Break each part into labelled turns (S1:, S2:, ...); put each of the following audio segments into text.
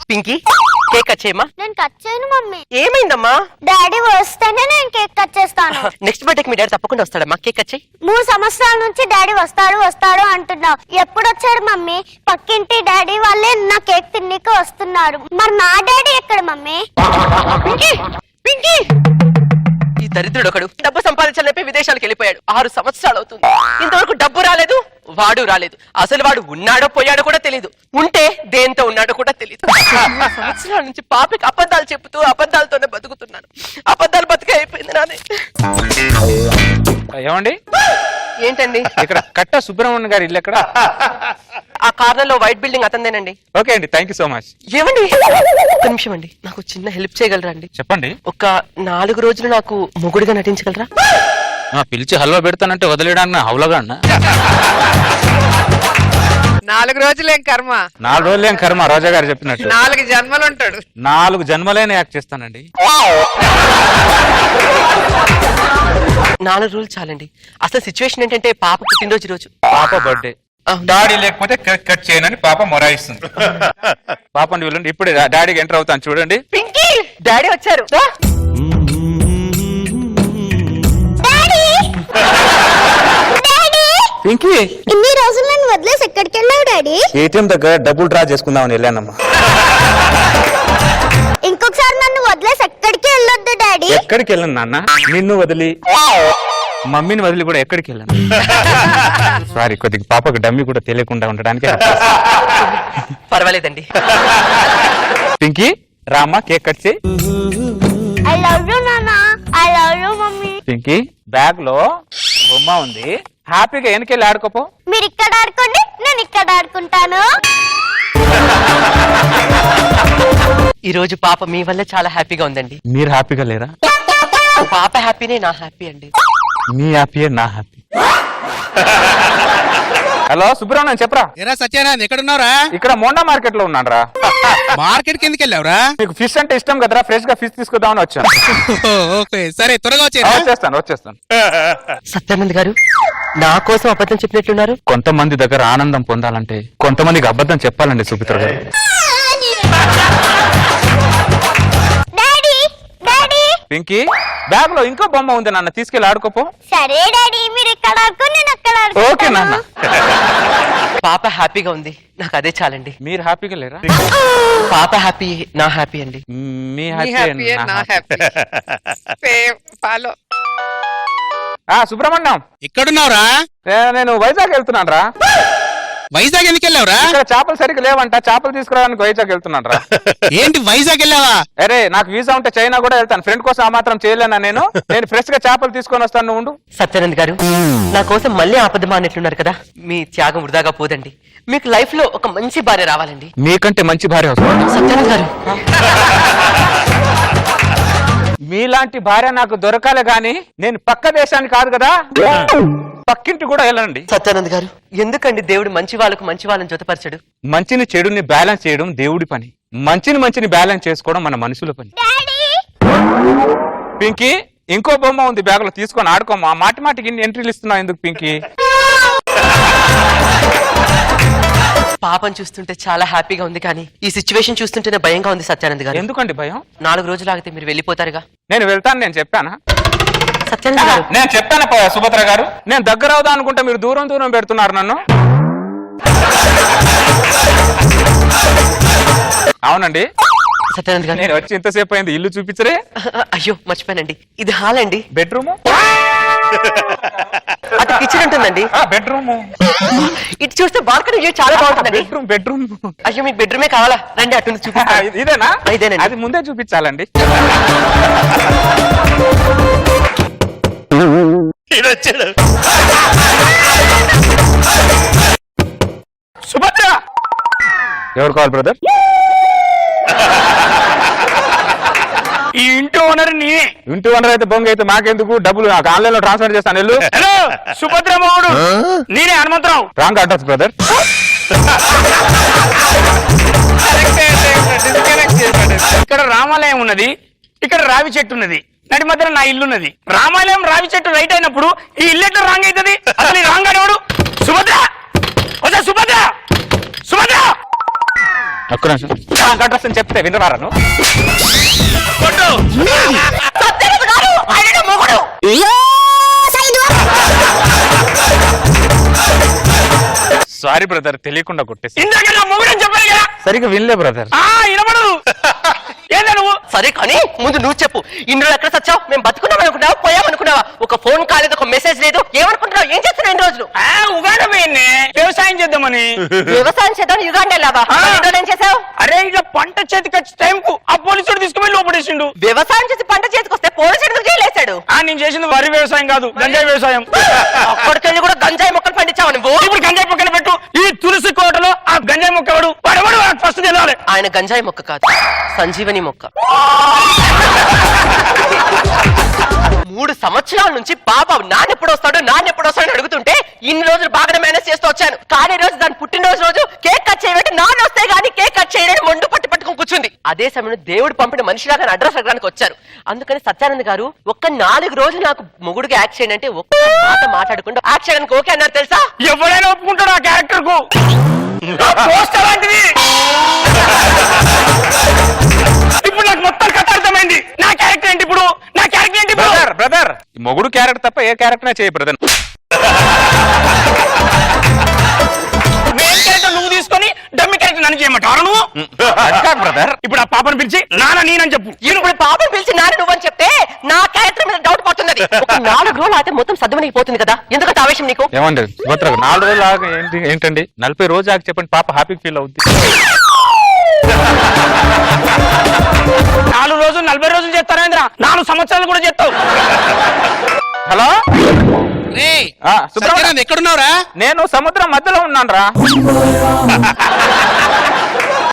S1: Pinky cake cut చేయమా.
S2: నేను cut చేయను mummy.
S1: ఏమైందమ్మా?
S2: డాడీ వస్తేనే నేను కేక్ కట్ చేస్తాను.
S1: నెక్స్ట్ బర్త్డేకి మీ డాడీ తప్పకుండా వస్తాడమ్మా. కేక్ కట్ చేయి.
S2: 3 సంవత్సరాల నుంచి డాడీ వస్తాడు అంటున్నావు. ఎప్పుడు వచ్చాడు మమ్మీ? పక్కింటి డాడీ వాళ్ళే నా కేక్ తిన్నీకి వస్తున్నారు. మరి నా డాడీ ఎక్కడ మమ్మీ?
S1: పింకీ పింకీ ఈ దరిద్రుడు ఒకడు డబ్బు సంపాదించాలని విదేశాలకు వెళ్ళిపోయాడు. 6 సంవత్సరాలు అవుతుంది. ఇంతవరకు డబ్బు రాలేదు, వాడు రాలేదు. అసలు వాడు ఉన్నాడో పోయాడో కూడా తెలీదు. ఉంటే దేంతో ఉన్నాడో కూడా తెలీదు. 3 సంవత్సరాల నుంచి పాపకి అబద్ధాలు చెబుతూ అబద్ధాలతోనే బతుకుతున్నాను. అబద్ధాలు బతికే అయిపోయింది నానే.
S3: ఏమండి
S1: ఏంటండి?
S3: ఇక్కడ కట్ట సుబ్రహ్మణ్యం గారి ఇల్లు ఎక్కడ?
S1: ఆ కార్నర్ లో వైట్ బిల్డింగ్ అతందేనండి.
S3: ఓకే అండి, థ్యాంక్ యూ సో మచ్.
S1: ఏమండి ఒక్క నిమిషం అండి, నాకు చిన్న హెల్ప్ చేయగలరా అండి?
S3: చెప్పండి.
S1: ఒక 4 రోజులు నాకు మొగుడుగా నటించగలరా?
S3: పిలిచి హల్వా పెడతానంటే వదిలేయడానికి హౌలగా అన్న.
S4: 4 రోజులేం కర్మ,
S3: 4 రోజులేం కర్మ. రోజా గారు చెప్పినట్టు
S4: 4 జన్మలు ఉంటాడు.
S3: 4 జన్మలైన యాక్ట్ చేస్తానండి.
S1: 4 రోజులు చాలండి. అసలు సిచ్యువేషన్ ఏంటంటే పాప పుట్టినరోజు రోజు.
S3: పాప బర్త్డే.
S5: డాడీ లేకపోతే కేక్ కట్ చేయనని పాప మొరాయిస్తుంది.
S3: పాపని వెళ్ళండి, ఇప్పుడు డాడీకి ఎంటర్ అవుతాను చూడండి.
S1: పింకీ డాడీ వచ్చారు.
S3: పింకీ
S2: ఇన్ని రోజులు నన్ను వదిలేసి ఎక్కడికి వెళ్ళావు డాడీ?
S3: ఏటీఎం దగ్గర డబ్బులు డ్రా చేసుకుందామని వెళ్ళానమ్మా.
S2: ఇంకొకసారి నన్ను వదిలేసి ఎక్కడికి వెళ్ళొద్దు డాడీ.
S3: ఎక్కడికి వెళ్ళను నాన్న, నిన్ను వదిలి మమ్మీని వదిలి కూడా ఎక్కడికి వెళ్ళాను. సారీ, కొద్దిగా పాపకు డమ్మీ కూడా తెలియకుండా ఉండడానికి.
S1: పర్వాలేదండి.
S3: పింకీ రామ్మా, కేక్ కట్ చేయి.
S2: ఐ లవ్ యు నాన్న, I love you mummy.
S3: Pinky bag లో బొమ్మ ఉంది, హ్యాపీగా వెనకెళ్ళి ఆడుకోపో.
S2: మీరు ఇక్కడ ఆడుకోండి, నేను ఇక్కడ ఆడుకుంటాను.
S1: ఈ రోజు పాప మీ వల్ల చాలా హ్యాపీగా ఉందండి.
S3: మీరు హ్యాపీగా లేరా?
S1: పాప హ్యాపీనే నా హ్యాపీ అండి.
S3: మీ హ్యాపీ నా హ్యాపీ. హలో సుబ్రహ్మణ్యం, చెప్పరా.
S6: ఎరా సత్యానంద్ ఎక్కడున్నావురా?
S3: ఇక్కడ మోండా మార్కెట్ లో ఉన్నాను రా.
S6: మార్కెట్ కి ఎందుకు వెళ్ళావురా?
S3: మీకు ఫిష్ అంటే ఇష్టం కదరా, ఫ్రెష్ గా ఫిష్ తీసుకుందామని వచ్చాను.
S6: ఓకే సరే, త్వరగా
S3: వచ్చేస్తాను.
S1: సత్యానంద్ గారు నా కోసం అబద్ధం చెప్పినట్లున్నారు.
S3: కొంతమంది దగ్గర ఆనందం పొందాలంటే కొంతమందికి అబద్ధం చెప్పాలండి సుమిత్ర గారు.
S2: డాడీ డాడీ
S3: పింకీ బ్యాగ్ లో ఇంకో బొమ్మ ఉంది నాన్న, తీసుకెళ్ళి ఆడుకోపో.
S2: సరే డాడీ, మీరు ఇక్కడ ఆడుకోండి, నేను అక్కడ
S3: ఓకే నాన్న.
S1: పాప హ్యాపీగా ఉంది, నాకు అదే చాలండి.
S3: మీరు హ్యాపీగా లేరా?
S1: పాప హ్యాపీ నా హ్యాపీ అండి.
S3: మీ
S4: నీ
S3: హ్యాపీ
S4: హ్యాపీ నా హ్యాపీ. ఫాలో.
S3: సుబ్రహ్మణ్యం
S6: ఎక్కడున్నావురా?
S3: నేను వైజాగ్ వెళ్తున్నాను రా.
S6: వైజాగ్ ఎందుకు వెళ్ళావురా?
S3: ఇక్కడ చేపలు సరిగ్గా లేవంట, చేపలు తీసుకురావడానికి వైజాగ్ వెళ్తున్నాను రా.
S6: ఏంటి వైజాగ్ వెళ్ళావా?
S3: అరే నాకు వీసా ఉంటే చైనా కూడా వెళ్తాను. ఫ్రెండ్ కోసం ఆ మాత్రం చేయలేనా నేను ఫ్రెష్ గా చేపలు తీసుకొని వస్తాను, నువ్వు ఉండు.
S1: సత్యానంద్ గారు నా కోసం మళ్ళీ ఆపదమా అన్నట్లున్నారు కదా. మీ త్యాగం వృధాగా పోదండి. మీకు లైఫ్ లో ఒక మంచి భార్య రావాలండి.
S3: మీకంటే మంచి భార్య వస్తుంది
S1: సత్యానంద్ గారు.
S3: మీలాంటి భార్య నాకు దొరకాలి గాని నేను పక్క దేశానికి కాదు కదా, పక్కింటి కూడా వెళ్ళండి.
S1: సత్యానంద్ గారు ఎందుకండి దేవుడు మంచి వాళ్ళకు మంచి వాళ్ళని జతపరచడు?
S3: మంచిని చెడుని బ్యాలెన్స్ చేయడం దేవుడి పని, మంచిని బ్యాలెన్స్ చేసుకోవడం మన మనుషుల పని. పింకీ ఇంకో బొమ్మ ఉంది బ్యాగ్ లో, తీసుకొని ఆడుకోమా. మాటికి ఇన్ని ఎంట్రీలు ఇస్తున్నావు ఎందుకు పింకీ?
S1: పాపం చూస్తుంటే చాలా హ్యాపీగా ఉంది, కానీ ఈ సిచ్యువేషన్ చూస్తుంటేనే భయంగా ఉంది సత్యానంద్ గారు.
S3: ఎందుకండి భయం?
S1: 4 రోజులు ఆగితే మీరు వెళ్ళిపోతారుగా.
S3: నేను వెళ్తాను, నేను చెప్పానా?
S1: సత్యానంద్ గారు
S3: నేను చెప్పాను సుభద్ర గారు, నేను దగ్గర అవుదా అనుకుంటే మీరు దూరం పెడుతున్నారు నన్ను. అవునండి
S1: సత్యానంద్ గారు,
S3: నేను వచ్చి ఇంతసేపు అయింది, ఇల్లు చూపించరే.
S1: అయ్యో మర్చిపోయానండి, ఇది హాల్ అండి.
S3: బెడ్రూమ్,
S1: అటు కిచెన్ ఉంటుందండి.
S3: బెడ్రూమ్,
S1: ఇటు చూస్తే బాల్కనీ చాలా బాగుంటుందండి.
S3: బెడ్రూమ్.
S1: అయ్యో మీకు బెడ్రూమే కావాలా? రండి అటు నుంచి చూపిస్తాను.
S3: ఇదేనా?
S1: ఇదేనండి.
S3: అది ముందే చూపించాలండి. సుభద్ర ఎవరు కావాలి బ్రదర్?
S5: ఈ ఇంటి ఓనర్ నేనే.
S3: ఇంటి ఓనర్ అయితే బొంగ అయితే మాకెందుకు, డబ్బులు నాకు ఆన్లైన్ లో ట్రాన్స్ఫర్ చేస్తాను. వెళ్ళు.
S5: హలో సుభద్ర మోహుడు, నేనే హనుమంతరావు.
S3: Wrong address brother.
S5: ఇక్కడ రామాలయం ఉన్నది, ఇక్కడ రావి చెట్టు ఉన్నది, నడి మధ్యలో నా ఇల్లు ఉన్నది. రామాలయం రావి చెట్టు రైట్ అయినప్పుడు ఈ ఇల్లు ఎట్లా రాంగ్ అవుతుంది? అసలు రాంగ్ అనేవాడు సుభద్ర. సుభద్ర సుభద్ర
S3: ఒక్క నిమిషం అడ్రస్ అని చెప్తే వినరాను
S1: సత్యానంద్ గారు ఆయన నా మొగుడు.
S3: సారీ బ్రదర్ తెలియకుండా కొట్టేసి
S5: ఇందాక నా మొగుడని చెప్పాను కదా.
S3: సరిగ్గా వినలే బ్రదర్.
S5: వినపడదు. ఏందా నువ్వు?
S1: సరే కానీ ముందు నువ్వు చెప్పు, ఇన్ని రోజులు ఎక్కడ సచ్చావు? మేము బతుకున్నాం అనుకున్నావా, పోయామనుకున్నావా? ఒక ఫోన్ కాలేదు, ఒక మెసేజ్ లేదు, ఏమనుకుంటున్నావు? ఏం చేస్తున్నావు ఇన్ని రోజులు?
S5: ఉగాడ పోయింది వ్యవసాయం చేద్దామని.
S1: వ్యవసాయం చేద్దాం యుగాండ వెళ్ళావా? ఏం చేసావు?
S5: అరే ఇట్లా పంట చేతికి వచ్చే టైంకు ఆ పోలీసుడు తీసుకుపోయి లోపడేసిండు.
S1: వ్యవసాయం చేసి పంట చేతికి వస్తే పోలీసు ఎందుకు చేయలేసాడు?
S5: నేను చేసింది వరి వ్యవసాయం కాదు, గంజాయి వ్యవసాయం.
S1: అక్కడికెళ్ళి కూడా గంజాయి మొక్కలు పండించావు నువ్వు.
S5: ఇప్పుడు గంజాయి మొక్కలు పెట్టు. ఈ తులసి కోటలో ఆ గంజాయి మొక్క వాడు ఫస్ట్ తెలియాలి.
S1: ఆయన గంజాయి మొక్క కాదు, సంజీవని మొక్క. 3 సంవత్సరాల నుంచి బాబా నాన్నెప్పుడు వస్తాడు అడుగుతుంటే ఇన్ని రోజులు బాగానే మేనేజ్ చేస్తూ వచ్చాను. కానీ రోజు దాని పుట్టినరోజు కేక్ కట్ చేయబట్టి నాన్న వస్తే గానీ కేక్ కట్ చేయడానికి మొండు పట్టుకొని కూర్చుంది. అదే సమయంలో దేవుడు పంపిన మనిషిలాగా అడ్రస్ అడగడానికి వచ్చారు. అందుకని సత్యానంద్ గారు ఒక్క 4 రోజులు నాకు మొగుడుగా యాక్ట్ చేయండి అంటే ఒక్క మాట మాట్లాడకుండా యాక్ట్ చేయడానికి ఓకే అన్నారు తెలుసా?
S5: ఎవరైనా ఒప్పుకుంటాడు ఆ క్యారెక్టర్ కు. ఇప్పుడు నాకు మొత్తం కథ అర్థమైంది. నా క్యారెక్టర్ ఏంటి ఇప్పుడు? నా క్యారెక్టర్ ఏంటి
S3: బ్రదర్ బ్రదర్ మొగుడు క్యారెక్టర్ తప్ప ఏ క్యారెక్టర్ చేయ బ్రదర్.
S5: మెయిన్ క్యారెక్టర్ నువ్వు తీసుకొని డమ్మి క్యారెక్టర్ నన్ను చేయమంటారు నువ్వు?
S3: బ్రదర్
S5: ఇప్పుడు ఆ పాపను పిలిచి నాన్న నేనని చెప్పు.
S1: ఇప్పుడు పాపను పిలిచి నాన్న నువ్వని చెప్తే నా క్యారెక్టర్ మీద డౌట్ పడుతున్నది. ఒక 4 రోజులు అయితే మొత్తం సద్దుమణిగిపోతుంది కదా, ఎందుకంటే ఆవేశం నీకు?
S3: ఏమండి సుభద్ర 4 రోజులు ఆగి ఏంటండి 40 రోజు ఆగి చెప్పండి, పాప హ్యాపీ ఫీల్ అవుద్ది.
S5: 4 రోజులు 40 రోజులు చేస్తారేంద్ర, 4 సంవత్సరాలు కూడా చేస్తావు.
S3: హలో
S6: రేయ్,
S3: సుబ్రహ్మణ్యం.
S6: సత్యానంద్ ఎక్కడున్నావురా?
S3: నేను సముద్రం మధ్యలో ఉన్నాను రా.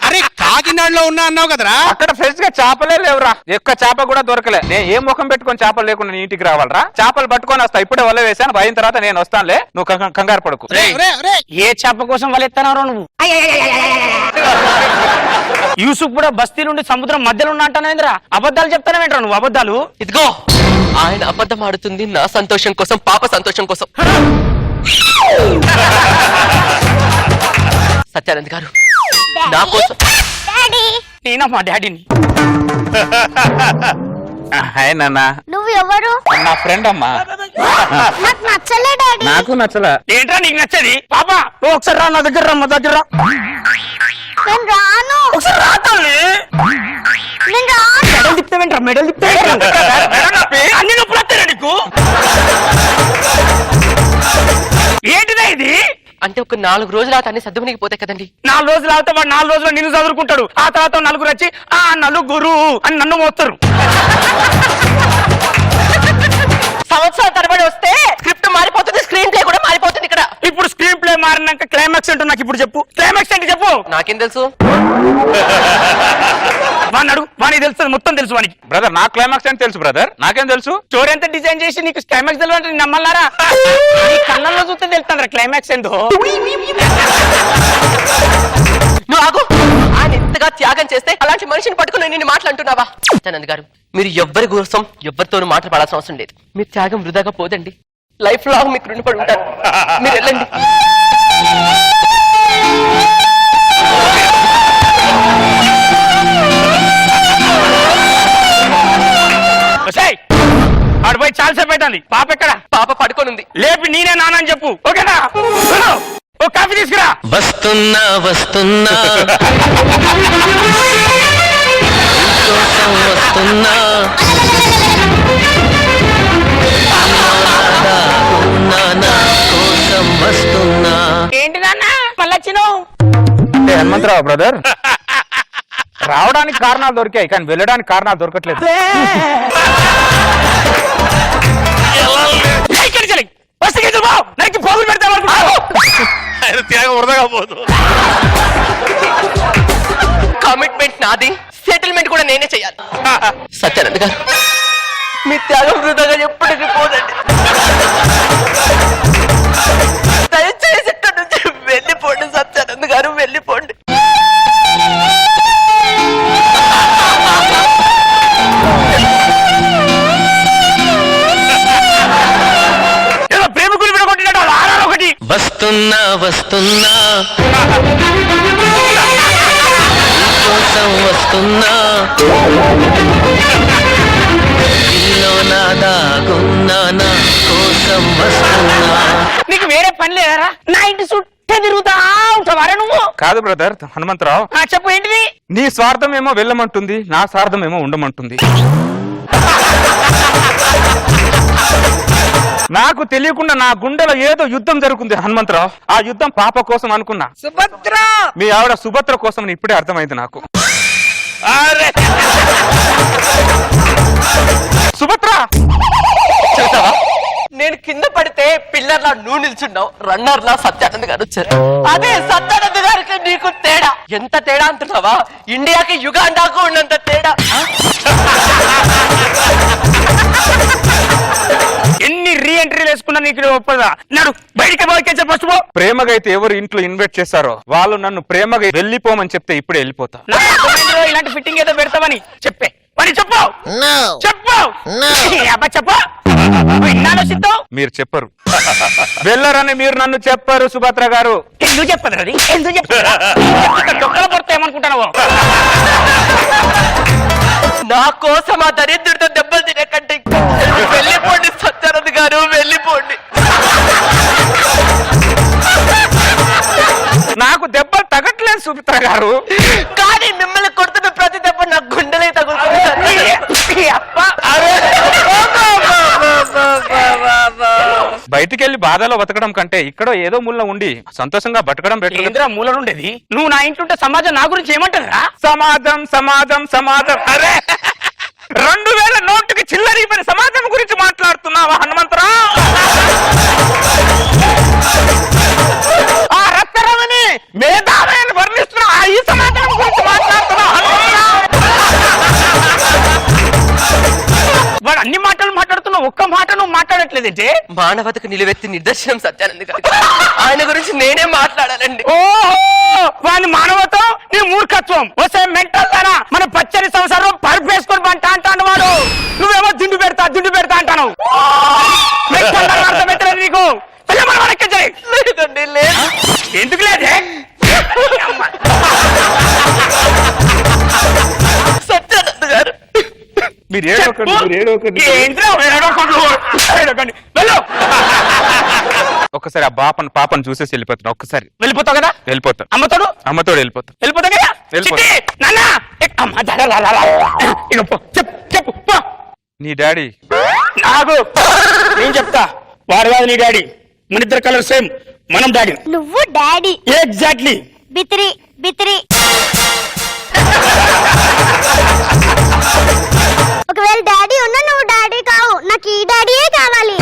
S6: అరే కాకినాడలో ఉన్నా అన్నావు కదరా?
S3: అక్కడ ఫ్రెష్ గా చేపలే లేవురా, ఒక్క చేప కూడా దొరకలే. నేను ఏ ముఖం పెట్టుకొని చేపలు లేకుండా నీ ఇంటికి రావాలరా? చేపలు పట్టుకొని వస్తా, ఇప్పుడే వల్ల వేసాను, అయిన తర్వాత నేను వస్తానులే, నువ్వు కంగారు పడుకు.
S6: రేయ్, రేయ్, రేయ్.
S5: ఏ చేప కోసం వాళ్ళు ఎత్తానారో నువ్వు? యూసుఫ్ కూడా బస్తీ నుండి సముద్రం మధ్యలో ఉన్నా అంటానేంద్రా, అబద్ధాలు చెప్తానేంట్రా నువ్వు? అబద్ధాలు
S1: ఇదిగో ఆయన అబద్ధం ఆడుతుంది నా సంతోషం కోసం, పాప సంతోషం కోసం. సత్యానంద్ గారు నా కోసం.
S2: డాడీ
S5: నేనా మా డాడీని?
S3: హాయ్ నాన్న.
S2: నువ్వు ఎవరు?
S3: నా ఫ్రెండ్ అమ్మా.
S2: నాకు నచ్చలే డాడీ.
S3: నాకు నచ్చలా.
S5: ఏంట్రా నీకు నచ్చది? పాప నువ్వు ఒకసారి రా, నా దగ్గర రా, మా దగ్గర రా.
S2: నేను రాను.
S5: ఒకసారి రా తల్లి.
S2: నేను రాను.
S5: మెడల్ తిప్పుతావేంట్రా? మెడల్ తిప్పుతావేంట్రా? అన్ని నొప్పులు వస్తారా నీకు? ఏంటిదా ఇది?
S1: అంటే ఒక 4 రోజులు అతన్ని సద్దుమణిగిపోతాయి కదండి.
S5: 4 రోజులు అవుతా వాడు 4 రోజులు నిన్ను చదువుకుంటాడు. ఆ తర్వాత నలుగురు వచ్చి ఆ నలుగురు అని నన్ను మోస్తారు.
S1: సంవత్సరాల తరబడి వస్తే స్క్రిప్ట్ మారిపోతుంది, స్క్రీన్ ప్లే కూడా మారిపోతుంది ఇక్కడ.
S5: ఇప్పుడు స్క్రీన్ ప్లే మారినాక క్లైమాక్స్ ఏంటో నాకు ఇప్పుడు చెప్పు. క్లైమాక్స్ ఏంటి చెప్పు.
S1: నాకేం తెలుసు?
S5: వాడిని అడుగు, వానికి తెలుస్తుంది, మొత్తం తెలుసు వానికి.
S3: బ్రదర్ నా క్లైమాక్స్ అని తెలుసు బ్రదర్, నాకేం తెలుసు?
S5: స్టోరీ ఎంత డిజైన్ చేసి నీకు క్లైమాక్స్ తెలియాలంటే నేను నమ్మల్లారా? నీ కళ్ళల్లో చూస్తే తెలుస్తుందిరా క్లైమాక్స్ ఏందో.
S1: నువ్వు ఆగు. ఆయన ఇంతగా త్యాగం చేస్తే అలాంటి మనిషిని పట్టుకుని నేను మాట్లాడుతున్నావా? సత్యానంద్ గారు మీరు ఎవ్వరి కోసం ఎవరితోనూ మాట్లాడాల్సిన అవసరం లేదు. మీ త్యాగం వృధాగా పోదండి, లైఫ్ లాంగ్ మీకు రుణపడి ఉంటారు. మీరు వెళ్ళండి.
S5: ఆడు పోయి చాలాసేపు అవుతుంది. పాప ఎక్కడ?
S1: పాప పడుకోనుంది.
S5: లేపి నేనే నాన్న అని చెప్పు, ఓకేనా? ఓ కాఫీ తీసుకురా.
S7: వస్తున్నా వస్తున్నా వస్తున్నా కోసం వస్తున్నా.
S5: ఏంటి నాన్న మళ్ళీ వచ్చినావు?
S3: అంటే హనుమంతరావు బ్రదర్ రావడానికి కారణాలు దొరికాయి, కానీ వెళ్ళడానికి కారణాలు దొరకట్లేదు.
S5: పోగులు పెడతా
S1: కమిట్మెంట్ నాది, సెటిల్మెంట్ కూడా నేనే చేయాలి. సత్యానంద్ గారు మీ త్యాగం వృధాగా ఎప్పటికీ పోదండి. దయచేసి ఇక్కడ నుంచి వెళ్ళిపోండి సత్యానంద్ గారు, వెళ్ళిపోండి.
S5: ప్రేమికులు విడగొట్టినట్టు ఆరారు ఒకటి.
S7: వస్తున్నా వస్తున్నా కోసం వస్తున్నా ఇల్లో నా దాగున్నా నా కోసం వస్తున్నా.
S5: నీకు వేరే పని లేదరా? నా ఇంటి చుట్టే తిరుగుతా ఉంటావారా నువ్వు?
S3: కాదు బ్రదర్ హనుమంతరావు,
S5: చెప్పు ఏంటిది?
S3: నీ స్వార్థం ఏమో వెళ్ళమంటుంది, నా స్వార్థం ఏమో ఉండమంటుంది. నాకు తెలియకుండా నా గుండెలో ఏదో యుద్ధం జరుగుతుంది హనుమంతరావు. ఆ యుద్ధం పాప కోసం అనుకున్నా,
S4: సుభద్ర
S3: మీ ఆవిడ సుభద్ర కోసం అని ఇప్పుడే అర్థమైంది నాకు. సుభద్ర
S1: చూసావా, నేను కింద పడితే పిల్లర్లా నువ్వు నిల్చున్నావు, రన్నర్లా సత్యానంద్ గారు వచ్చారు. అదే సత్యానంద్ గారికి నీకు తేడా ఎంత తేడా అంటున్నావా? ఇండియాకి యుగాండాకు ఉన్నంత తేడా.
S5: ఎన్ని రీ ఎంట్రీలు వేసుకున్నా నీకు ఒప్పదా? నడు బయటికి పోయి ఫస్ట్ పో.
S3: ప్రేమగా అయితే ఎవరు ఇంట్లో ఇన్వైట్ చేశారో వాళ్ళు నన్ను ప్రేమగా వెళ్ళిపోమని చెప్తే ఇప్పుడే వెళ్ళిపోతా.
S5: నాకు అర్థమైందిరో, ఇలాంటి ఫిట్టింగ్ ఏదో పెడతావని చెప్పే మరి చెప్పు చెప్పు అబ్బా చెప్పు. విన్నాను సిద్ధం,
S3: మీరు చెప్పరు. వెళ్ళరని మీరు నన్ను చెప్పరు సుభద్ర గారు.
S5: ఎందుకు చెప్పదు అది? ఎందుకు చెప్పదు? చొక్కలు పడితే ఏమనుకుంటున్నావు?
S1: నా కోసం ఆ దరిద్రుడితో దెబ్బలు తినకంటే వెళ్ళిపోండి సత్యానంద్ గారు, వెళ్ళిపోండి.
S3: నాకు దెబ్బలు తగట్లేదు సుభద్ర గారు,
S1: కానీ మిమ్మల్ని కొడుతున్న ప్రతి దెబ్బ నా గుండెలే తగులుతుంది.
S3: బయటికి వెళ్ళి బాధలో బతకడం కంటే ఇక్కడ ఏదో మూల ఉండి సంతోషంగా బతకడం బెటర్.
S5: ఏంద్రా మూల ఉండేది? నువ్వు నా ఇంట్లో ఉంటే సమాజం నా గురించి ఏమంటారా?
S3: సమాజం సమాజం సమాజం. అరే 2000 నోటుకి చిల్లరిపోయిన సమాజం గురించి మాట్లాడుతున్నావా హనుమంతరావు? ఆ రక్తరమని మేధావిని వర్ణిస్తున్నా ఈ సమాజం గురించి మాట్లాడుతున్నావా హనుమంతరావు?
S5: వాడు అన్ని మాటలు మాట్లాడుతున్నావు, ఒక్క మాట నువ్వు మాట్లాడట్లేదంటే.
S1: మానవతకు నిలువెత్తి నిదర్శనం సత్యానంద్ గారు, ఆయన గురించి నేనే మాట్లాడాలండి.
S5: ఓహో, వాని మానవత్వం నీ మూర్ఖత్వం. వస్తే మెంటల్ దానా, మన పచ్చని సంవత్సరం పరుపు వేసుకొని పంట అంటాను వాడు. నువ్వేమో దిండు పెడతా అంటాను. మెంటల్ దానా అర్థమవుతలేదు నీకు? వెళ్ళమని మనకి
S1: లేదండి, లేదు.
S5: ఎందుకు లేదే?
S1: సత్యానంద్ గారు
S3: మీరు ఏడవకండి, మీరు ఏడవకండి.
S5: ఏంట్రా ఏడవకండి. వెళ్ళు.
S3: ఒక్కసారి ఆ పాపను చూసేసి వెళ్ళిపోతున్నా. ఒక్కసారి
S5: వెళ్ళిపోతావు కదా?
S3: వెళ్ళిపోతాను.
S5: అమ్మతోడు
S3: అమ్మతోడు వెళ్ళిపోతా.
S5: వెళ్ళిపోతా కదా?
S3: వెళ్ళిపోతా.
S5: చిట్టి, నాన్న, అమ్మ, ఇక పో, చెప్పు పో.
S3: నీ డాడీ
S5: నాకు నేను చెప్తా. వాడు కాదు నీ డాడీ, మన ఇద్దరు కలర్ సేమ్, మనం డాడీ.
S2: నువ్వు డాడీ
S5: ఎగ్జాక్ట్లీ.
S2: బిత్రి బిత్రి. ఒకవేళ డాడీ ఉన్నా నువ్వు డాడీ కావు, నాకు ఈ డాడీయే కావాలి.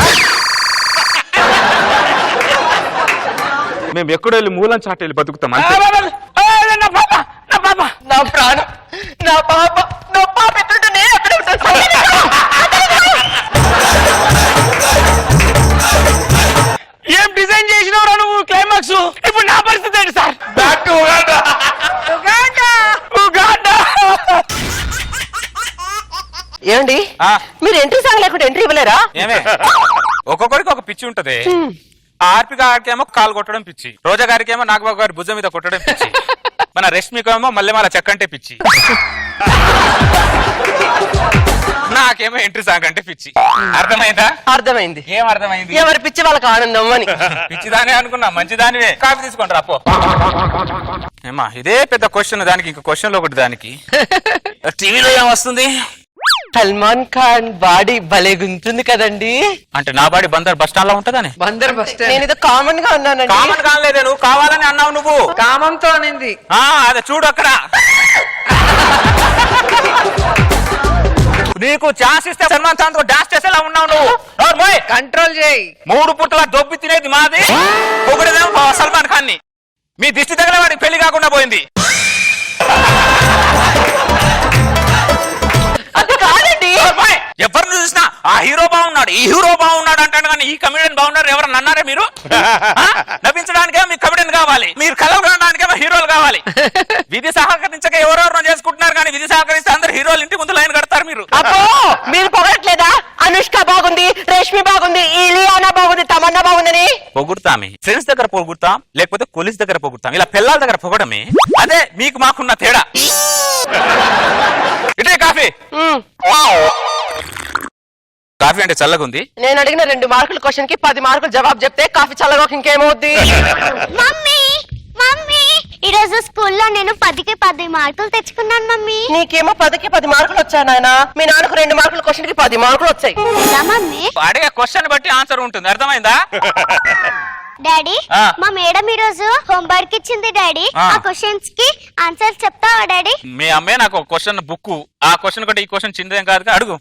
S3: మేము ఎక్కడో వెళ్ళి మూలం చాట వెళ్ళి బతుకుతాం అంతే.
S5: నా పాప, నా పాప,
S1: నా ప్రాణం, నా పాప, నా పాప ఎక్కడుంటే నేను అక్కడే ఉంటాను.
S5: ఏం డిజైన్ చేసినవరా నువ్వు క్లైమాక్స్? ఇప్పుడు నా పరిస్థితి ఏంటి సార్?
S1: ఏమండి,
S3: ఆ.
S1: మీరు ఎంట్రీ సాంగ్ లేకుండా ఎంట్రీ ఇవ్వలేరా?
S3: ఏమే ఒక్కొక్కరికి ఒక పిచ్చి ఉంటది. ఆర్పి గారికి ఏమో కాలు కొట్టడం పిచ్చి, రోజా గారికి ఏమో నాగబాబు గారి భుజం మీద కొట్టడం పిచ్చి, మన రష్మికేమో మల్లెమాల చెక్కంటే పిచ్చి, నాకేమో ఎంట్రీ సాంగ్ అంటే పిచ్చి. అర్థమైందా?
S1: అర్థమైంది.
S3: ఏం అర్థమైంది?
S1: ఎవరి పిచ్చి వాళ్ళకి ఆనందం అని.
S3: పిచ్చిదానే అనుకున్నా, మంచిదానివే. కాఫీ తీసుకోండి రాపో. ఏమా ఇదే పెద్ద క్వశ్చన్, దానికి ఇంకో క్వశ్చన్ లో ఒకటి. దానికి టీవీలో ఏం వస్తుంది?
S1: సల్మాన్ ఖాన్ బాడీ భలే గుంటుంది కదండి.
S3: అంటే నా బాడీ బందర్ బస్ స్టాండ్ లో ఉంటదని.
S4: Bandar bus stand.
S1: నేను ఇది కామన్ గా ఉన్నానండి.
S3: కామన్ కాలేదే, నువ్వు కావాలని అన్నావు. నువ్వు
S4: కామంతో అనింది.
S3: అదే చూడు అక్కడ. నీకు ఛాన్స్ ఇస్తే సల్మాన్ ఖాన్ తో డాన్స్ చేసేలా ఉన్నావు నువ్వు.
S4: కంట్రోల్ చేయి.
S3: 3 పుట్టల దొబ్బి తినేది మాది, ఒకటిదేమో సల్మాన్ ఖాన్ ని. మీ దిష్టి తగిన వాడికి పెళ్లి కాకుండా పోయింది.
S1: అది కాదండి.
S3: ఎవరిని చూసినా ఆ హీరో బాగున్నాడు, ఈ హీరో బాగున్నాడు అంటాడు, కానీ ఈ కమెడియన్ బాగున్నారు ఎవరన్నా అన్నారా మీరు? నవ్వించడానికే మీకు కమెడియన్ కావాలి, మీరు కలవడానికేమో హీరోలు కావాలి. విధి సహకరించక ఎవరెవరో చేసుకుంటున్నారు, కానీ విధి సహకరిస్తే అందరు హీరోలు ఇంటి ముందు లైన్ కడతారు. మీరు
S1: అబ్బో, మీరు పొగట్లేదా? అనుష్క బాగుంది, రేష్మి బాగుంది, ఇలియానా బాగుంది, తమన్నా బాగుందని
S3: పొగుడుతామే ఫ్రెండ్స్ దగ్గర పొగుడుతాం, లేకపోతే కొలీస్ దగ్గర పొగుడుతాం, ఇలా పిల్లల దగ్గర పొగడమే. అదే మీకు మాకున్న తేడా. ఇటే కాఫీ. కాఫీ అంటే చల్లగుంది.
S1: నేను అడిగిన 2 మార్కుల క్వశ్చన్ కి 10 మార్కులు జవాబు చెప్తే కాఫీ చల్లగా ఇంకేమవుద్ది?
S2: మమ్మీ మమ్మీ ఈరోజు స్కూల్లో నేను 10కి 10 మార్కులు తెచ్చుకున్నాను మమ్మీ.
S1: నీకేమో 10కి 10 మార్కులు వచ్చాయి నాయన, మీ నాన్నకు 2 మార్కుల క్వశ్చన్ కి 10 మార్కులు వచ్చాయి.
S2: ఎలా మమ్మీ?
S3: అడిగే క్వశ్చన్ బట్టి ఆన్సర్ ఉంటుంది, అర్థమైందా?
S2: డాడీ
S3: ఆ.
S2: మా మేడం ఈరోజు హోంవర్క్ ఇచ్చింది డాడీ.
S3: ఆ.
S2: ఆ క్వశ్చన్స్ కి ఆన్సర్ చెప్తావా డాడీ?
S3: మీ అమ్మే నాకు ఒక క్వశ్చన్ బుక్, ఆ క్వశ్చన్ కంటే ఈ క్వశ్చన్ చిన్నదేం కాదు, అడుగు.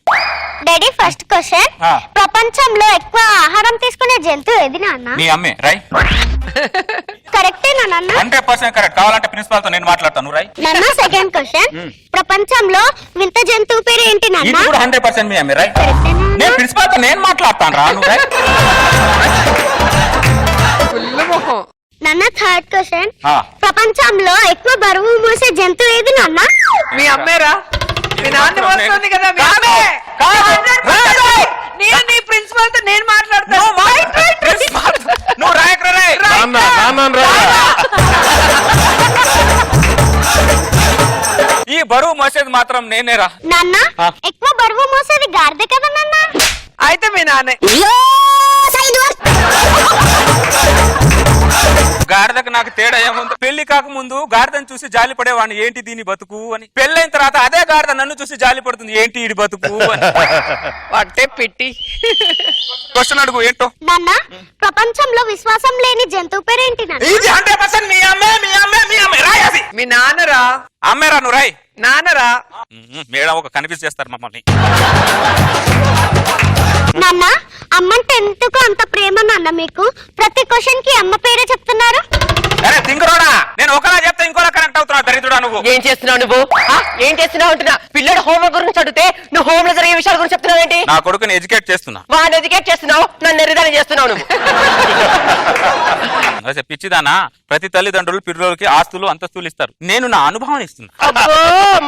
S2: డాడీ ఫస్ట్ క్వశ్చన్,
S3: ఆ.
S2: ప్రపంచంలో ఎక్కువ ఆహారం తీసుకునే జంతువు ఏది నాన్న?
S3: మీ అమ్మే రై.
S2: కరెక్టేనా నాన్న?
S3: 100% కరెక్ట్. కావాలంటే ప్రిన్సిపాల్ తో నేను మాట్లాడతాను, రై.
S2: నాన్న సెకండ్ క్వశ్చన్, ప్రపంచంలో వింత జంతువు పేరు ఏంటి
S3: ఇది
S2: నాన్న?
S3: కూడా 100% మీ అమ్మే రై.
S2: కరెక్టేనా నాన్న?
S3: నేను ప్రిన్సిపాల్ తో నేను మాట్లాడతాను రా, నువ్వు రై.
S4: ఫుల్ మొహం.
S2: నాన్న థర్డ్ క్వశ్చన్,
S3: ఆ.
S2: ప్రపంచంలో ఎక్కువ బరువు మోసే జంతువు ఏది నాన్న?
S4: మీ అమ్మేరా? మీ నాన్న వస్తుంది కదా, మీ
S3: కాదు,
S4: అమ్మే.
S3: కాదు.
S4: 100% నేను నీ ప్రిన్సిపల్ తో నేను మాట్లాడతాను.
S3: ప్రిన్సిపాల్ నువ్వు రాయకు రై. ఈ బరువు మోసేది మాత్రం నేనేరా.
S2: నాన్న
S3: ఆ.
S2: ఎక్కువ బరువు మోసేది గాడిద కదా నాన్న?
S4: అయితే మీ నాన్నే.
S3: గాడిదకు నాకు తేడా ఏముంది? పెళ్లి కాకముందు గాడిదని చూసి జాలి పడేవాడిని, ఏంటి దీని బతుకు అని. పెళ్ళైన తర్వాత అదే గాడిద నన్ను చూసి జాలి పడుతుంది, ఏంటి ఇది బతుకు అని.
S1: పట్టే పెట్టి
S3: క్వశ్చన్ అడుగు ఏంటో.
S2: నాన్న ప్రపంచంలో విశ్వాసం లేని జంతువు పేరు ఏంటి నాన్న?
S3: ఇది 100% మీ అమ్మే, మీ అమ్మే, మీ అమ్మే రాయ్. అది
S4: మీ నాన్నరా?
S3: అమ్మేరా, నువ్వు రాయ్.
S4: నాన్నరా?
S3: మేడం ఒక కన్ఫ్యూజ్ చేస్తారు మమ్మల్ని.
S2: నాన్న అమ్మంటే ఎందుకు అంత ప్రేమ నాన్న మీకు? ప్రతి క్వశ్చన్ కి అమ్మ పేరే చెప్తున్నారు.
S3: అరే తింగరోడా, నేను ఒకలా చెప్తే ఇంకోలా కనెక్ట్ అవుతున్నా, దరిద్రుడా నువ్వు.
S1: ఏం చేస్తున్నావు నువ్వు? ఏం చేస్తున్నావు అంటున్నా. పిల్లడు హోంవర్క్ గురించి అడిగితే నువ్వు హోమ్ లో జరిగే విషయాల గురించి చెప్తున్నావు ఏంటి?
S3: నా కొడుకుని ఎడ్యుకేట్ చేస్తున్నా.
S1: వాడిని ఎడ్యుకేట్ చేస్తున్నావు, నన్ను ఎర్రిదాన్ని చేస్తున్నావు నువ్వు.
S3: అదే పిచ్చిదానా, ప్రతి తల్లిదండ్రులు పిల్లలకి ఆస్తులు అంతస్తులు ఇస్తారు, నేను నా అనుభవం ఇస్తున్నా.
S1: అబ్బో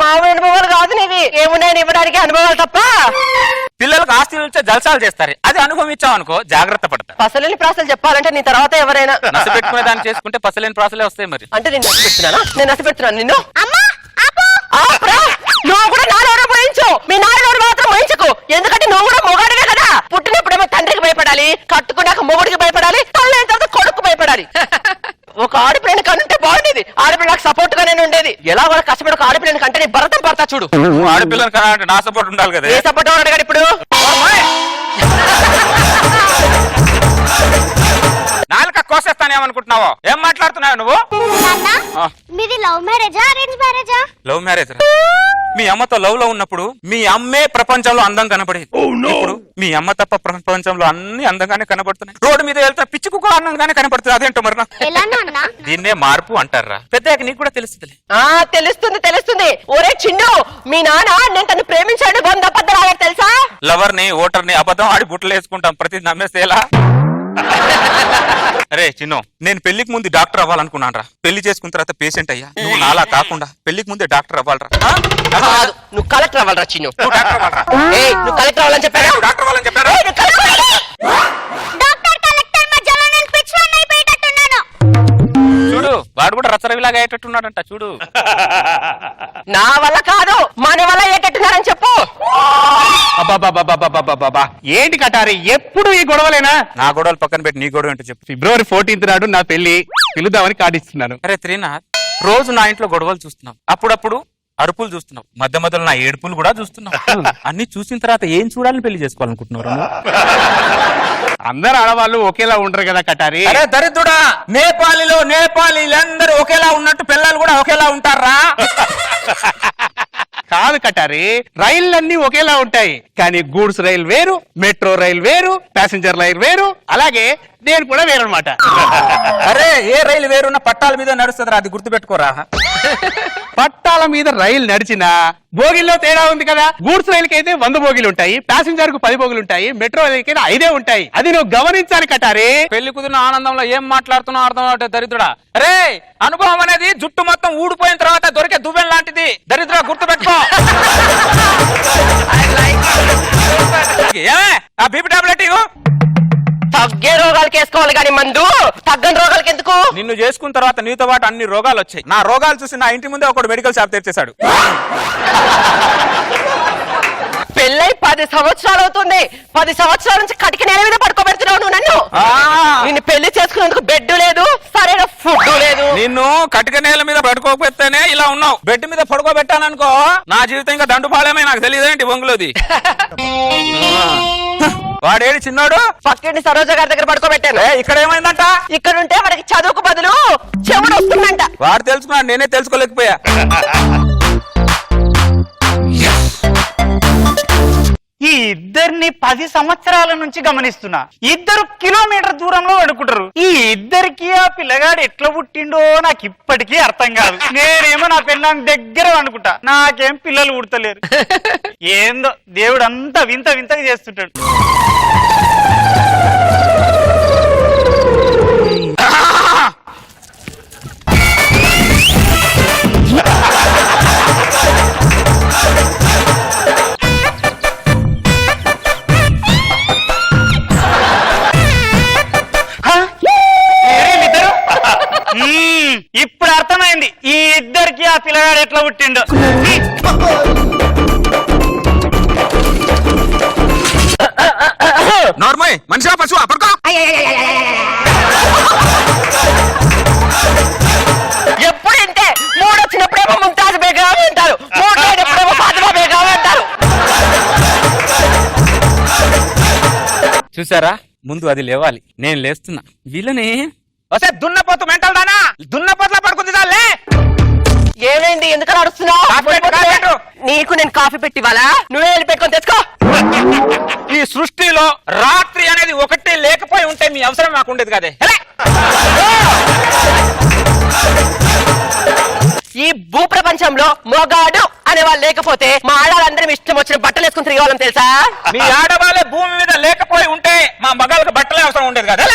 S1: మామూలు అనుభవాలు కాదు నీవి. ఏమున్నాయని ఇవ్వడానికి అనుభవాలు తప్ప.
S3: పిల్లలకు ఆస్తులు ఇచ్చే జల్సాలు చేస్తారు, అది అనుభవం ఇచ్చావు అనుకో జాగ్రత్త పడతారు.
S1: పసలేని ప్రాసలు చెప్పాలంటే నీ తర్వాత ఎవరైనా
S3: నస పెట్టుకునే దాన్ని చేసుకుంటే పసలేని ప్రాసలే వస్తాయి మరి.
S1: అంటే నేను నసి పెడుతున్నానా? నేను నసి పెడుతున్నాను నిన్ను.
S2: అమ్మా ఆపు.
S1: ఆపురా. నువ్వు కూడా నాలుగు పోయించు, మీ నాలుగు మాత్రం పోయించకు. ఎందుకంటే నువ్వు కూడా మొగాడివే కదా. పుట్టినప్పుడేమో తండ్రికి భయపడాలి, కట్టుకున్నాక మొగుడికి భయపడాలి, తల్లి తర్వాత కొడుకు భయపడాలి. ఒక ఆడపిల్లని కంటే బాగుండేది, ఆడపిల్ల నాకు సపోర్ట్ గానే ఉండేది. ఎలా కూడా కష్టపడి ఒక ఆడపిల్లని కంటే నీ భరతం పడతా చూడు.
S3: నువ్వు ఆడపిల్లని కావాలంటే నా సపోర్ట్ ఉండాలి కదా.
S1: ఏ సపోర్ట్ అడిగాడు ఇప్పుడు?
S3: నాలుక కోసేస్తానేమనుకుంటున్నావో, ఏం మాట్లాడుతున్నావు నువ్వు?
S2: నాన్న
S3: ఆ.
S2: మీది లవ్ మ్యారేజా అరేంజ్ మ్యారేజా?
S3: లవ్ మ్యారేజ్ రా. మీ అమ్మతో లవ్ లో ఉన్నప్పుడు మీ అమ్మే ప్రపంచంలో అందం కనపడేది. ఇప్పుడు మీ అమ్మ తప్ప ప్రపంచంలో అన్ని అందంగానే కనపడుతున్నాయి. రోడ్డు మీద వెళ్తా పిచ్చి కుక్క అందంగానే కనపడుతుంది, అదేంటో మరి నాకు.
S2: ఎలా నాన్న?
S3: దీన్నే మార్పు అంటారా. పెద్దగా నీకు కూడా తెలుస్తుంది.
S1: తెలుస్తుంది తెలుస్తుంది. ఒరే చిన్ను, మీ నాన్న నేను తను ప్రేమించాడు 100 అబద్ధాలు ఆడాడు తెలుసా?
S3: లవర్ ని ఓటర్ ని అబద్ధం ఆడి బుట్టలు వేసుకుంటాం, ప్రతి నమ్మేస్తే ఎలా? అరే చిన్ను, నేను పెళ్లికి ముందు డాక్టర్ అవ్వాలనుకున్నాను రా. పెళ్లి చేసుకున్న తర్వాత పేషెంట్ అయ్యా. నువ్వు నాలా కాకుండా పెళ్లికి ముందే డాక్టర్ అవ్వాలరా.
S1: కాదు, నువ్వు కలెక్టర్ అవ్వాలరా చిన్ను.
S3: నువ్వు డాక్టర్ అవ్వాలరా.
S1: ఏయ్, నువ్వు కలెక్టర్ అవ్వాలని చెప్పారా?
S3: నువ్వు డాక్టర్ అవ్వాలని చెప్పారా?
S1: ఏయ్, నువ్వు కలెక్టర్ అవ్వాలి.
S2: డాక్టర్ కలెక్టర్ మధ్యలో నేను పిచ్చివాడిని అయిపోయేటట్టున్నాను.
S3: చూడు, వాడు కూడా రసరవిలాగా అయ్యేటట్టున్నాడంట చూడు.
S1: నా వల్ల కాదు, మన వల్ల ఏటట్టున్నారని చెప్పు.
S6: అబ్బా ఏంటి కటారి ఎప్పుడు ఈ గొడవలేనా?
S3: నా గొడవలు పక్కన పెట్టి నీ గొడవ ఏంటో చెప్పు.
S6: ఫిబ్రవరి 14th నాడు నా పెళ్లి, పిలుద్దామని కార్డు ఇస్తున్నాను.
S3: అరే త్రీనాథ్, రోజు నా ఇంట్లో గొడవలు చూస్తున్నావు, అప్పుడప్పుడు అరుపులు చూస్తున్నావు, మధ్య మధ్యలో నా ఏడుపులు కూడా చూస్తున్నావు. అన్ని చూసిన తర్వాత ఏం చూడాలని పెళ్లి చేసుకోవాలనుకుంటున్నారు?
S6: అందరు ఆడవాళ్ళు ఒకేలా ఉండరు కదా కటారి.
S3: అరే దరిద్రుడా, నేపాలీలందరూ ఒకేలా ఉన్నట్టు పిల్లలు కూడా ఒకేలా ఉంటారా?
S6: కాదు కటారి, రైళ్ళన్నీ ఒకేలా ఉంటాయి, కానీ గూడ్స్ రైలు వేరు, మెట్రో రైలు వేరు, ప్యాసింజర్ రైలు వేరు, అలాగే నేను కూడా వేరనమాట.
S3: అరే ఏ రైలు వేరున్న పట్టాల మీద నడుస్తుందిరా, అది గుర్తుపెట్టుకోరా.
S6: పట్టాల మీద రైలు నడిచినా బోగిల్లో తేడా ఉంది కదా. గూడ్స్ రైలుకి అయితే 100 బోగిలు ఉంటాయి, ప్యాసింజర్ కు 10 బోగిలు ఉంటాయి, మెట్రో రైలుకి అయితే 5 ఉంటాయి. అది నువ్వు గమనించాలి కటారి.
S3: పెళ్లి కుదిరిన ఆనందంలో ఏం మాట్లాడుతున్నావు అర్థం అవట్లేదు దరిద్రుడా. అరే అనుభవం అనేది జుట్టు మొత్తం ఊడిపోయిన తర్వాత దొరికే దువ్వెన లాంటిది దరిద్రుడా, గుర్తుపెట్టుకో. ఏమే ఆ బీపీ టాబ్లెట్ ఇవ్వు.
S1: తగ్గే రోగాలకి వేసుకోవాలి కానీ మందు తగ్గని రోగాలకి ఎందుకు?
S3: నిన్ను చేసుకున్న తర్వాత నీతో పాటు అన్ని రోగాలు వచ్చాయి. నా రోగాలు చూసి నా ఇంటి ముందే ఒకడు మెడికల్ షాప్ తెరిచేశాడు.
S1: పెళ్ళై 10 సంవత్సరాలు అవుతుంది. 10 సంవత్సరాల నుంచి కటిక నేల మీద పడుకోబెడుతున్నావు నువ్వు నన్ను. నిన్ను పెళ్లి చేసుకునేందుకు బెడ్ లేదు, సరైన ఫుడ్ లేదు.
S3: నిన్ను కటిక నేల మీద పడుకోబెడితేనే ఇలా ఉన్నావు. బెడ్ మీద పడుకోబెట్టాననుకో నా జీవితం ఇంకా దండుపాలేమే. నాకు తెలియదేంటి బొంగులోది. వాడేడి చిన్నాడు?
S1: పక్కింటి సరోజ గారి దగ్గర పడుకోబెట్టాను.
S3: ఇక్కడ ఏమైందంట?
S1: ఇక్కడ ఉంటే మనకి చదువుకు బదులు చెవుడు వస్తుందంట.
S3: వాడు తెలుసుకున్నాడు, నేనే తెలుసుకోలేకపోయా.
S5: ఈ ఇద్దరిని 10 సంవత్సరాల నుంచి గమనిస్తున్నా. ఇద్దరు కిలోమీటర్ దూరంలో పడుకుంటారు. ఈ ఇద్దరికి ఆ పిల్లగాడు ఎట్లా పుట్టిండో నాకు ఇప్పటికీ అర్థం కాదు. నేనేమో నా పిల్లని దగ్గర అనుకుంటా, నాకేం పిల్లలు పుడతలేరు. ఏందో దేవుడు అంతా వింత వింతగా చేస్తుంటాడు. ఇప్పుడు అర్థమైంది ఈ ఇద్దరికి ఆ పిల్లగాడు ఎట్లా పుట్టిండో.
S3: నార్మల్ మనిషిగా పశువు పడుకో.
S1: ఎప్పుడు ఇంతే. మూడు వచ్చినప్పుడేమో ముంతాజ్ బేగం అంటారు, మూడు లేనప్పుడేమో ఫాతిమా బేగం అంటారు.
S3: చూసారా, ముందు అది లేవాలి. నేను లేస్తున్నా. వీళ్ళని వస్తే దున్నపోతు మెంటల్ దానా, దున్నపోతులా పడుకుంది చాలే.
S1: ఏమైంది? ఎందుకలా అడుస్తున్నావు?
S3: కాఫీ పెట్టు.
S1: నీకు నేను కాఫీ పెట్టివాలా? నువ్వే వెళ్ళి పెట్టుకొని తెచ్చుకో.
S3: ఈ సృష్టిలో రాత్రి అనేది ఒకటి లేకపోయి ఉంటే మీ అవసరం నాకు ఉండేది కదే.
S1: ఈ భూ ప్రపంచంలో మొగాడు అనే వాళ్ళు లేకపోతే మా ఆడవాళ్ళందరం ఇష్టం వచ్చిన బట్టలు వేసుకుని తిరిగేవాళ్ళం తెలుసా?
S3: మీ ఆడవాళ్ళే భూమి మీద లేకపోయి ఉంటే మా మగాళ్ళకి బట్టలే అవసరం ఉండేది కదా.